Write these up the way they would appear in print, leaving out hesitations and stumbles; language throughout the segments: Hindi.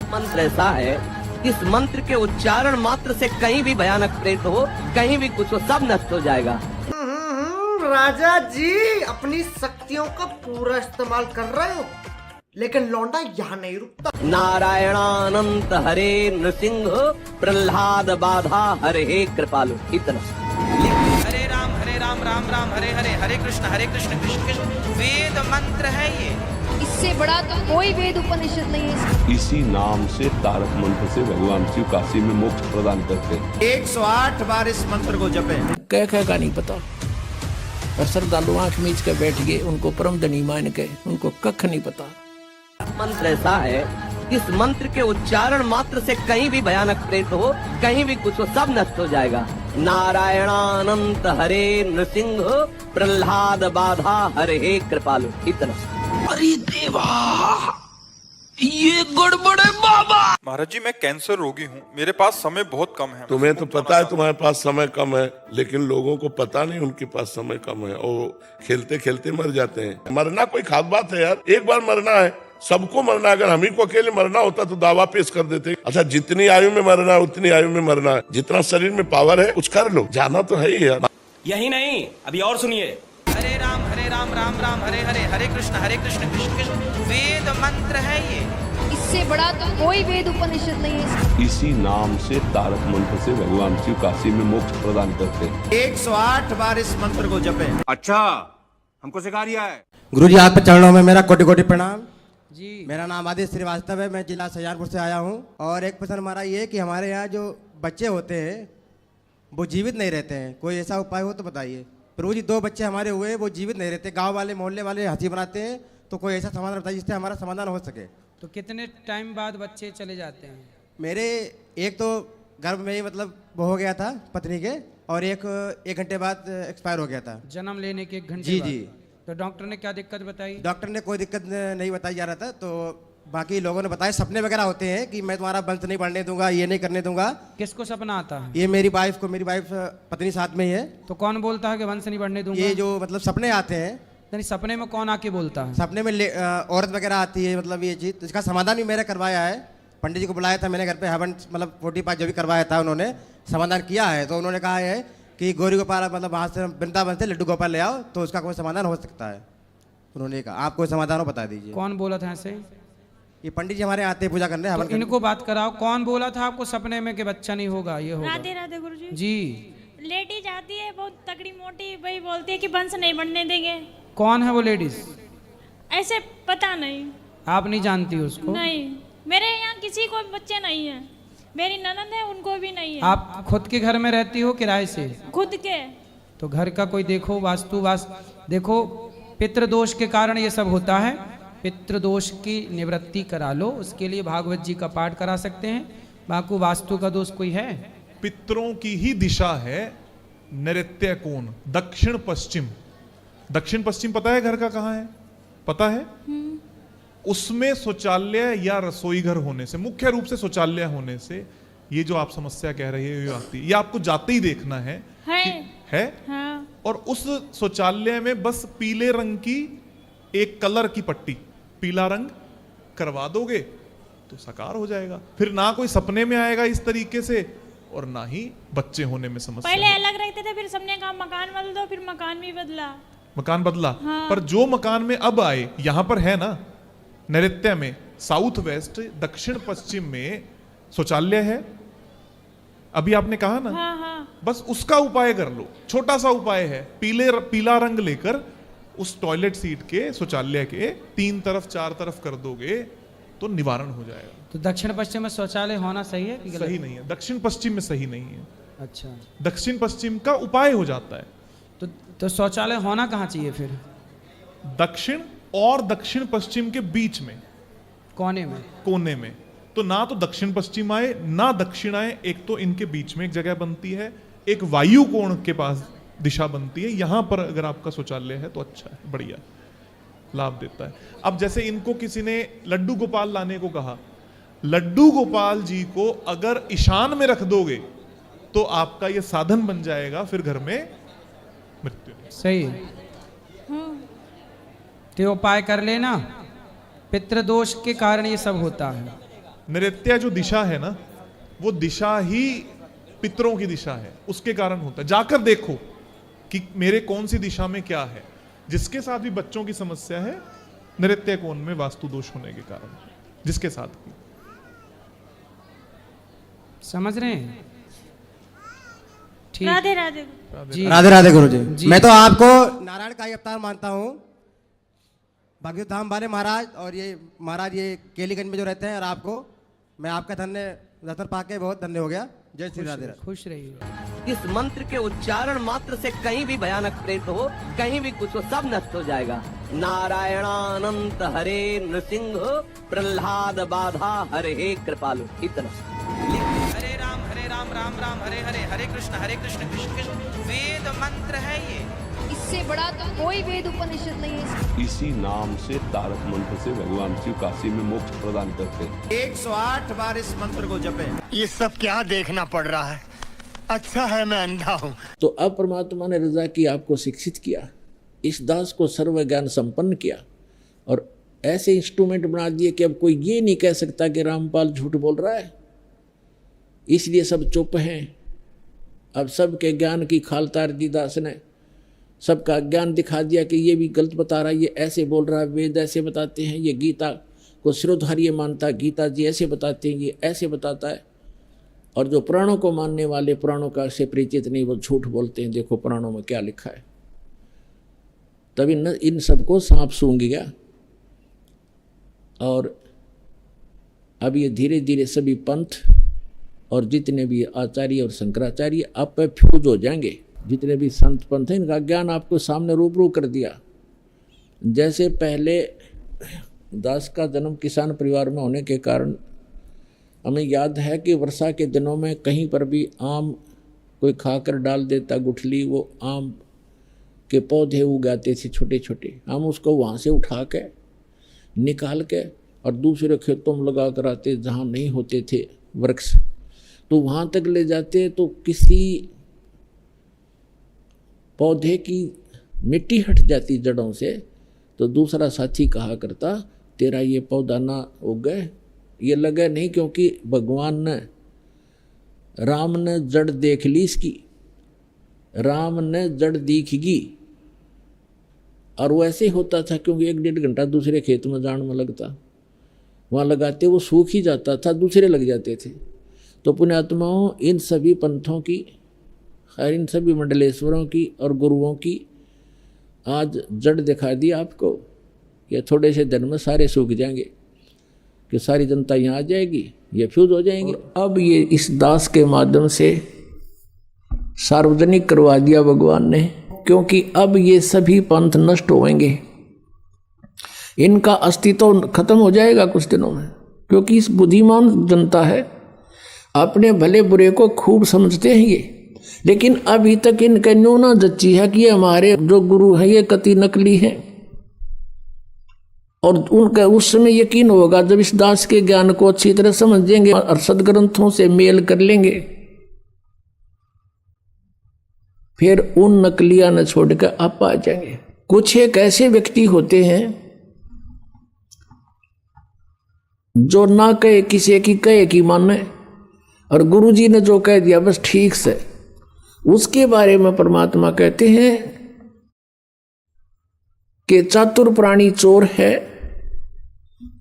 मंत्र ऐसा है, इस मंत्र के उच्चारण मात्र से कहीं भी भयानक प्रेत हो, कहीं भी कुछ हो, सब नष्ट हो जाएगा। राजा जी अपनी शक्तियों का पूरा इस्तेमाल कर रहे हो, लेकिन लौंडा यहाँ नहीं रुकता। नारायणानंत हरे नृसिंह प्रहलाद बाधा हरे कृपालु, इतना। हरे राम राम राम हरे हरे, हरे कृष्ण कृष्ण कृष्ण। वेद मंत्र है ये, इससे बड़ा तो कोई वेद उपनिषद नहीं है। इसी नाम से तारक मंत्र से भगवान शिव काशी में मोक्ष प्रदान करते हैं। 108 बार इस मंत्र को जपें। कह का नहीं पता, और श्रद्धालु आंख मीच के बैठ गए, उनको परम धनी मान के, उनको कख नहीं पता। मंत्र ऐसा है, इस मंत्र के उच्चारण मात्र से कहीं भी भयानक प्रेत हो, कहीं भी कुछ हो, सब नष्ट हो जाएगा। नारायणानंत हरे नृसिंह प्रहलाद बाधा हरे कृपालु, इतना। अरे देवा, ये गड़बड़ है बाबा। महाराज जी, मैं कैंसर रोगी हूँ, मेरे पास समय बहुत कम है। तुम्हें तो पता है तुम्हारे पास समय कम है, लेकिन लोगों को पता नहीं उनके पास समय कम है, और खेलते खेलते मर जाते हैं। मरना कोई खास बात है यार, एक बार मरना है, सबको मरना है। अगर हम ही को अकेले मरना होता तो दावा पेश कर देते। अच्छा, जितनी आयु में मरना है उतनी आयु में मरना है, जितना शरीर में पावर है कुछ कर लो, जाना तो है ही यार। यही नहीं, अभी और सुनिए। हरे राम राम राम हरे हरे, हरे कृष्ण कृष्ण कृष्ण। वेद मंत्र है ये, इससे बड़ा तो कोई वेद उपनिषद नहीं है। इसी नाम से तारक मंत्र से भगवान शिव काशी में मोक्ष प्रदान करते हैं। 108 बार इस मंत्र को जपें। अच्छा, हमको सिखा दिया है। गुरु जी, आपके चरणों में मेरा कोटि कोटि प्रणाम जी। मेरा नाम आदित्य श्रीवास्तव है, मैं जिला सजानपुर से आया हूँ। और एक प्रश्न हमारा ये है कि हमारे यहाँ जो बच्चे होते हैं वो जीवित नहीं रहते हैं, कोई ऐसा उपाय हो तो बताइए। प्रभु जी, 2 बच्चे हमारे हुए, वो जीवित नहीं रहते, गांव वाले मोहल्ले वाले हंसी बनाते हैं, तो कोई ऐसा समाधान बताइए जिससे हमारा समाधान हो सके। तो कितने टाइम बाद बच्चे चले जाते हैं? मेरे एक तो गर्भ में ही मतलब वो हो गया था पत्नी के, और एक घंटे बाद एक्सपायर हो गया था, जन्म लेने के 1 घंटे जी बाद। जी। तो डॉक्टर ने क्या दिक्कत बताई? डॉक्टर ने कोई दिक्कत नहीं बताई जा रहा था, तो बाकी लोगों ने बताया सपने वगैरह होते हैं कि मैं तुम्हारा वंश नहीं बढ़ने दूंगा, ये नहीं करने दूंगा। किसको सपना आता है? ये मेरी वाइफ पत्नी साथ में ही है। तो कौन बोलता है कि वंश नहीं बढ़ने दूंगा? ये जो मतलब सपने आते हैं, नहीं, सपने में कौन आके बोलता है? सपने में औरत वगैरह आती है, मतलब ये चीज। तो इसका समाधान भी मैंने करवाया है, पंडित जी को बुलाया था मैंने घर पे, हवन मतलब 45 जो भी करवाया था उन्होंने समाधान किया है। तो उन्होंने कहा है कि गौरी गोपाल मतलब वहाँ से वृंदावन से लड्डू गोपाल ले आओ तो उसका कोई समाधान हो सकता है। उन्होंने कहा आप कोई समाधान हो बता दीजिए। कौन बोला था ऐसे? ये पंडित जी हमारे आते हैं पूजा करने, तो इनको बात कराओ, कौन बोला था आपको सपने में कि बच्चा नहीं होगा, ये होगा? राधे राधे गुरुजी जी। लेडीज आती है बहुत तगड़ी मोटी, वही बोलती है कि वंश नहीं बढ़ने देंगे। कौन है वो लेडीज? ऐसे पता नहीं। आप नहीं जानती उसको? नहीं, मेरे यहाँ किसी को बच्चे नहीं है, मेरी ननद है उनको भी नहीं है। आप खुद के घर में रहती हो किराए से? खुद के। तो घर का कोई देखो, देखो, पितृदोष के कारण ये सब होता है। पितृदोष की निवृत्ति करा लो, उसके लिए भागवत जी का पाठ करा सकते हैं। बाकी वास्तु का दोष कोई है? पितरों की ही दिशा है नैऋत्य कोण, दक्षिण पश्चिम। दक्षिण पश्चिम पता है घर का कहाँ है? पता है? उसमें शौचालय या रसोई घर होने से, मुख्य रूप से शौचालय होने से ये जो आप समस्या कह रही है ये आती है। ये आपको जाते ही देखना है। है? हाँ। और उस शौचालय में बस पीले रंग की एक कलर की पट्टी, पीला रंग करवा दोगे तो साकार हो जाएगा। फिर ना कोई सपने में आएगा इस तरीके से, और ना ही बच्चे होने में समस्या। पहले अलग रहते थे, फिर सबने कहा मकान बदल दो, फिर मकान भी बदला। मकान बदला। हाँ। पर जो मकान में अब आए, यहां पर है ना नैऋत्य में, साउथ वेस्ट दक्षिण पश्चिम में शौचालय है, अभी आपने कहा ना। हाँ हाँ। बस उसका उपाय कर लो, छोटा सा उपाय है। पीला रंग लेकर उस टॉयलेट सीट के शौचालय के 3 तरफ 4 तरफ कर दोगे तो निवारण हो जाएगा। तो दक्षिण पश्चिम में शौचालय होना सही है कि गलत? सही नहीं है, दक्षिण पश्चिम में सही नहीं है। अच्छा, दक्षिण पश्चिम का उपाय हो जाता है। तो शौचालय होना कहाँ चाहिए फिर? दक्षिण और दक्षिण पश्चिम के बीच में, कोने में। कोने में। तो ना तो दक्षिण पश्चिम आए ना दक्षिण आए, एक तो इनके बीच में एक जगह बनती है, एक वायु कोण के पास दिशा बनती है। यहां पर अगर आपका शौचालय है तो अच्छा है, बढ़िया लाभ देता है। अब जैसे इनको किसी ने लड्डू गोपाल लाने को कहा, लड्डू गोपाल जी को अगर ईशान में रख दोगे तो आपका ये साधन बन जाएगा, फिर घर में मृत्यु नहीं। सही है। तो उपाय कर लेना, पितृदोष के कारण ये सब होता है। नृत्य जो दिशा है ना, वो दिशा ही पितरों की दिशा है, उसके कारण होता है। जाकर देखो कि मेरे कौन सी दिशा में क्या है। जिसके साथ भी बच्चों की समस्या है नृत्य कोण में वास्तु दोष होने के कारण, जिसके साथ भी। समझ रहे हैं? ठीक। राधे राधे। जी राधे राधे गुरु जी। मैं तो आपको नारायण का ही अवतार मानता हूँ, भागवत धाम वाले महाराज, और ये महाराज ये केलीगंज में जो रहते हैं, और आपको मैं आपका दर्शन पाके बहुत धन्य हो गया। जय श्री राधे। खुश रहिए। इस मंत्र के उच्चारण मात्र से कहीं भी भयानक प्रेत हो, कहीं भी कुछ हो, सब नष्ट हो जाएगा। नारायणानंत हरे नृसिंह प्रहलाद बाधा हरे कृपालु। इतना हरे राम राम राम हरे हरे, हरे कृष्ण कृष्ण कृष्ण। वेद मंत्र है ये, इससे बड़ा तो कोई वेद उपनिषद नहीं है। इसी नाम से तारक मंत्र से भगवान शिव काशी में मोक्ष प्रदान करते हैं। 108 बार इस मंत्र को जपें। ये सब क्या देखना पड़ रहा है? अच्छा है मैं अंधा हूँ। तो अब परमात्मा ने रजा की, आपको शिक्षित किया, इस दास को सर्व ज्ञान संपन्न किया, और ऐसे इंस्ट्रूमेंट बना दिए कि अब कोई ये नहीं कह सकता कि रामपाल झूठ बोल रहा है। इसलिए सब चुप हैं। अब सबके ज्ञान की खाल तार दी दास ने, सबका ज्ञान दिखा दिया कि ये भी गलत बता रहा है, ये ऐसे बोल रहा है, वेद ऐसे बताते हैं, ये गीता को श्रोधार्य मानता, गीता जी ऐसे बताते हैं, ये ऐसे बताता है। और जो पुराणों को मानने वाले, पुराणों का से परिचित नहीं, वो झूठ बोलते हैं। देखो पुराणों में क्या लिखा है। तभी इन सबको सांप सूंघ गया, और अब ये धीरे धीरे सभी पंथ और जितने भी आचार्य और शंकराचार्य आप पे फ्यूज हो जाएंगे। जितने भी संत पंथ हैं, इनका ज्ञान आपको सामने रूबरू कर दिया। जैसे पहले दास का जन्म किसान परिवार में होने के कारण हमें याद है कि वर्षा के दिनों में कहीं पर भी आम कोई खाकर डाल देता गुठली, वो आम के पौधे उगाते थे छोटे छोटे। हम उसको वहाँ से उठा के निकाल के और दूसरे खेतों में लगा कर आते, जहाँ नहीं होते थे वृक्ष, तो वहाँ तक ले जाते। तो किसी पौधे की मिट्टी हट जाती जड़ों से, तो दूसरा साथी कहा करता, तेरा ये पौधा ना उगे, ये लगे नहीं, क्योंकि भगवान ने, राम ने जड़ देख ली इसकी, राम ने जड़ दिखेगी। और वो ऐसे होता था, क्योंकि 1-1.5 घंटा दूसरे खेत में जान में लगता, वहाँ लगाते वो सूख ही जाता था, दूसरे लग जाते थे। तो पुण्यात्माओं, इन सभी पंथों की और इन सभी मंडलेश्वरों की और गुरुओं की आज जड़ दिखा दी आपको। ये थोड़े से दिन में सारे सूख जाएंगे, कि सारी जनता यहाँ आ जाएगी, ये फ्यूज हो जाएंगे। अब ये इस दास के माध्यम से सार्वजनिक करवा दिया भगवान ने, क्योंकि अब ये सभी पंथ नष्ट होंगे, इनका अस्तित्व खत्म हो जाएगा कुछ दिनों में। क्योंकि इस बुद्धिमान जनता है, अपने भले बुरे को खूब समझते हैं ये, लेकिन अभी तक इनका न्यूना जच्ची है कि ये हमारे जो गुरु हैं ये कति नकली हैं। और उनका उस समय यकीन होगा जब इस दास के ज्ञान को अच्छी तरह समझेंगे और सदग्रंथों से मेल कर लेंगे, फिर उन नकलियां न छोड़कर आप आ जाएंगे। कुछ एक ऐसे व्यक्ति होते हैं जो ना कहे किसी की, कहे कि माने, और गुरुजी ने जो कह दिया बस ठीक से, उसके बारे में परमात्मा कहते हैं कि चातुर प्राणी चोर है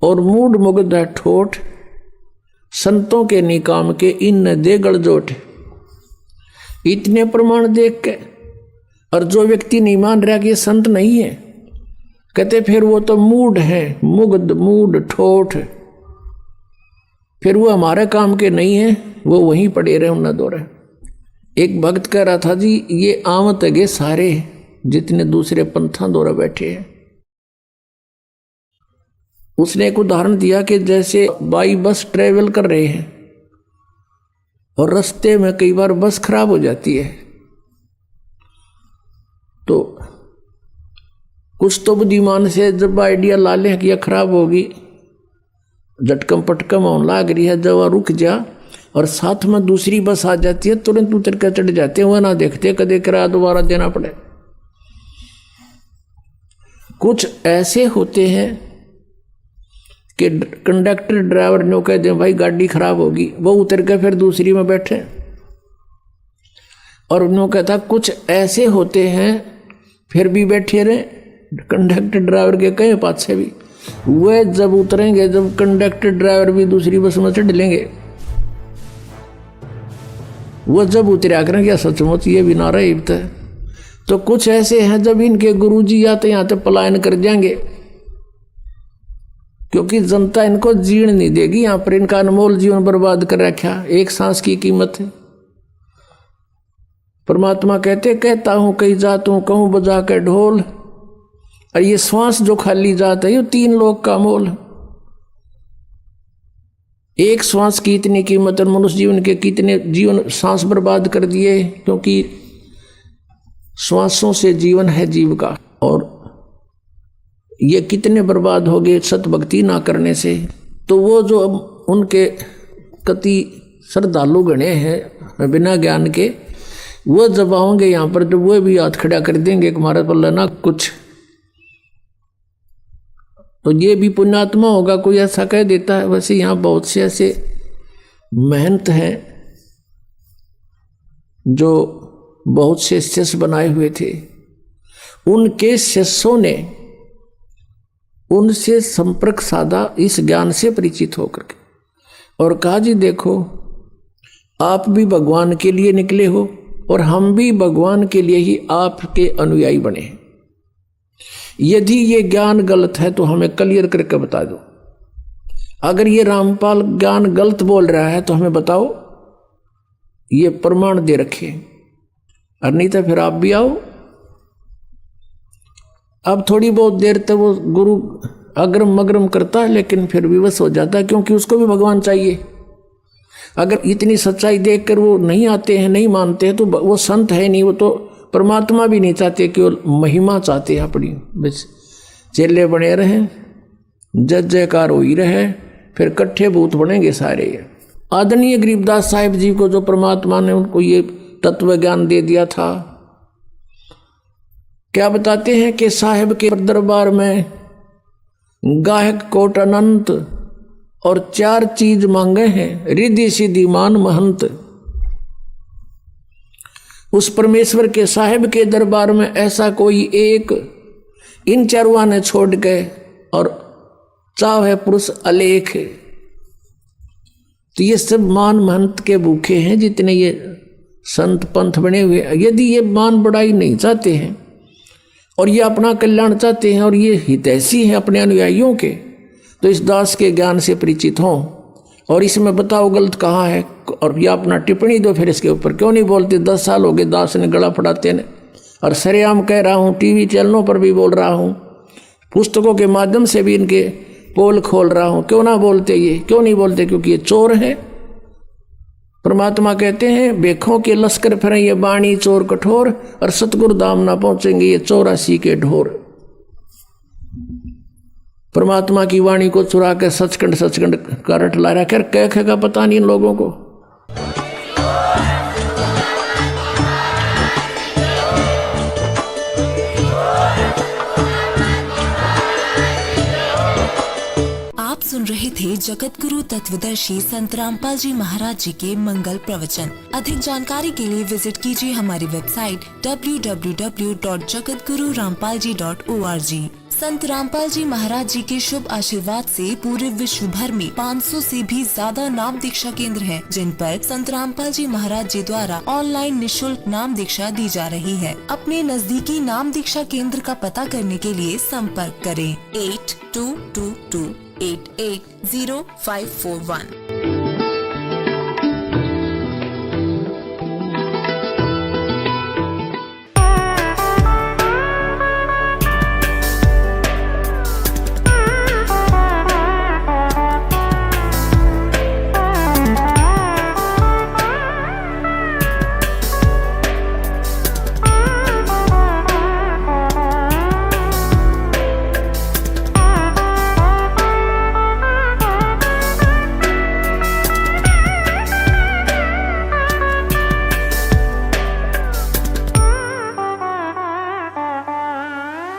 और मूढ़ मुग्ध है ठोठ, संतों के निकाम के इन दे गड़जोट। इतने प्रमाण देख के, और जो व्यक्ति नहीं मान रहा कि ये संत नहीं है, कहते फिर वो तो मूढ़ है, मुग्ध मूढ़ ठोठ, फिर वो हमारे काम के नहीं है, वो वहीं पड़े रहे न दो रहे। एक भक्त कह रहा था, जी ये आमत है सारे जितने दूसरे पंथा दौरा बैठे हैं। उसने एक उदाहरण दिया कि जैसे बाई बस ट्रेवल कर रहे हैं और रास्ते में कई बार बस खराब हो जाती है, तो कुछ तो बुद्धिमान से जब आइडिया ला लें कि यह खराब होगी, झटकम पटकम होने लग रही है, जब रुक जा, और साथ में दूसरी बस आ जाती है, तुरंत उतर कर चढ़ जाते हैं, वह ना देखते कदे किराया दोबारा देना पड़े। कुछ ऐसे होते हैं कि कंडक्टर ड्राइवर ने कह दे भाई गाड़ी खराब होगी, वो उतर के फिर दूसरी में बैठे। और उन्होंने कहता कुछ ऐसे होते हैं फिर भी बैठे रहे, कंडक्टर ड्राइवर के कहे पाछे भी, वे जब उतरेंगे जब कंडक्टर ड्राइवर भी दूसरी बस में चढ़ लेंगे, वो जब उतरा करें क्या सचमुच ये भी नारा इब्त है। तो कुछ ऐसे हैं जब इनके गुरुजी आते यहाँ तो पलायन कर जाएंगे, क्योंकि जनता इनको जीण नहीं देगी। यहाँ पर इनका अनमोल जीवन बर्बाद कर रखा, एक सांस की कीमत है। परमात्मा कहता हूं कई जातों कहूं बजा के ढोल, और ये श्वास जो खाली जात है ये 3 लोक का मोल। एक श्वास की इतनी कीमत है, मनुष्य जीवन के कितने जीवन सांस बर्बाद कर दिए, क्योंकि श्वासों से जीवन है जीव का, और ये कितने बर्बाद हो गए सत भक्ति ना करने से। तो वो जो उनके कति श्रद्धालु गणे हैं बिना ज्ञान के, वो जब आओगे यहाँ पर तो वो भी हाथ खड़ा कर देंगे कि हमारे पर लेना कुछ, तो ये भी पुण्यात्मा होगा कोई ऐसा कह देता है। वैसे यहाँ बहुत से ऐसे महंत हैं जो बहुत से शिष्य बनाए हुए थे, उनके शिष्यों ने उनसे संपर्क साधा इस ज्ञान से परिचित होकर के, और कहा जी देखो आप भी भगवान के लिए निकले हो और हम भी भगवान के लिए ही आपके अनुयायी बने हैं। यदि ये ज्ञान गलत है तो हमें क्लियर करके बता दो। अगर ये रामपाल ज्ञान गलत बोल रहा है तो हमें बताओ, ये प्रमाण दे रखे, और नहीं तो फिर आप भी आओ। अब थोड़ी बहुत देर तक वो गुरु अग्रम मग्रम करता है, लेकिन फिर विवश हो जाता है, क्योंकि उसको भी भगवान चाहिए। अगर इतनी सच्चाई देखकर वो नहीं आते हैं, नहीं मानते हैं, तो वो संत है नहीं, वो तो परमात्मा भी नहीं चाहते, केवल महिमा चाहते हैं अपनी। बस चेले बने रहें, जय जयकार हो ही रहे, फिर कट्ठे भूत बनेंगे सारे। आदरणीय गरीबदास साहिब जी को जो परमात्मा ने उनको ये तत्व ज्ञान दे दिया था, क्या बताते हैं कि साहिब के दरबार में गायक कोट अनंत और 4 चीज मांगे हैं, रिद्धि सिद्धि मान महंत। उस परमेश्वर के साहिब के दरबार में ऐसा कोई एक इन चारों ने छोड़ के, और चाव है पुरुष अलेख। तो ये सब मान महंत के भूखे हैं जितने ये संत पंथ बने हुए। यदि ये मान बढ़ाई नहीं चाहते हैं और ये अपना कल्याण चाहते हैं और ये हितैषी हैं अपने अनुयायियों के, तो इस दास के ज्ञान से परिचित हों और इसमें बताओ गलत कहाँ है, और ये अपना टिप्पणी दो। फिर इसके ऊपर क्यों नहीं बोलते? 10 साल हो गए दास ने गला फड़ाते ने, और सरेआम कह रहा हूँ, टीवी चैनलों पर भी बोल रहा हूँ, पुस्तकों के माध्यम से भी इनके पोल खोल रहा हूँ। क्यों ना बोलते? ये क्यों नहीं बोलते? क्योंकि ये चोर हैं। परमात्मा कहते हैं बेखों के लश्कर फिरें ये बाणी चोर कठोर, और सतगुरु धाम ना पहुंचेंगे ये 84 के ढोर। परमात्मा की वाणी को चुरा कर सचखंड का रट ला रहा, कह का पता नहीं इन लोगों को। आप सुन रहे थे जगत गुरु तत्वदर्शी संत रामपाल जी महाराज जी के मंगल प्रवचन। अधिक जानकारी के लिए विजिट कीजिए हमारी वेबसाइट www.jagatgururampalji.org। संत रामपाल जी महाराज जी के शुभ आशीर्वाद से पूरे विश्व भर में 500 से भी ज्यादा नाम दीक्षा केंद्र हैं, जिन पर संत रामपाल जी महाराज जी द्वारा ऑनलाइन निशुल्क नाम दीक्षा दी जा रही है। अपने नजदीकी नाम दीक्षा केंद्र का पता करने के लिए संपर्क करें 8222880541।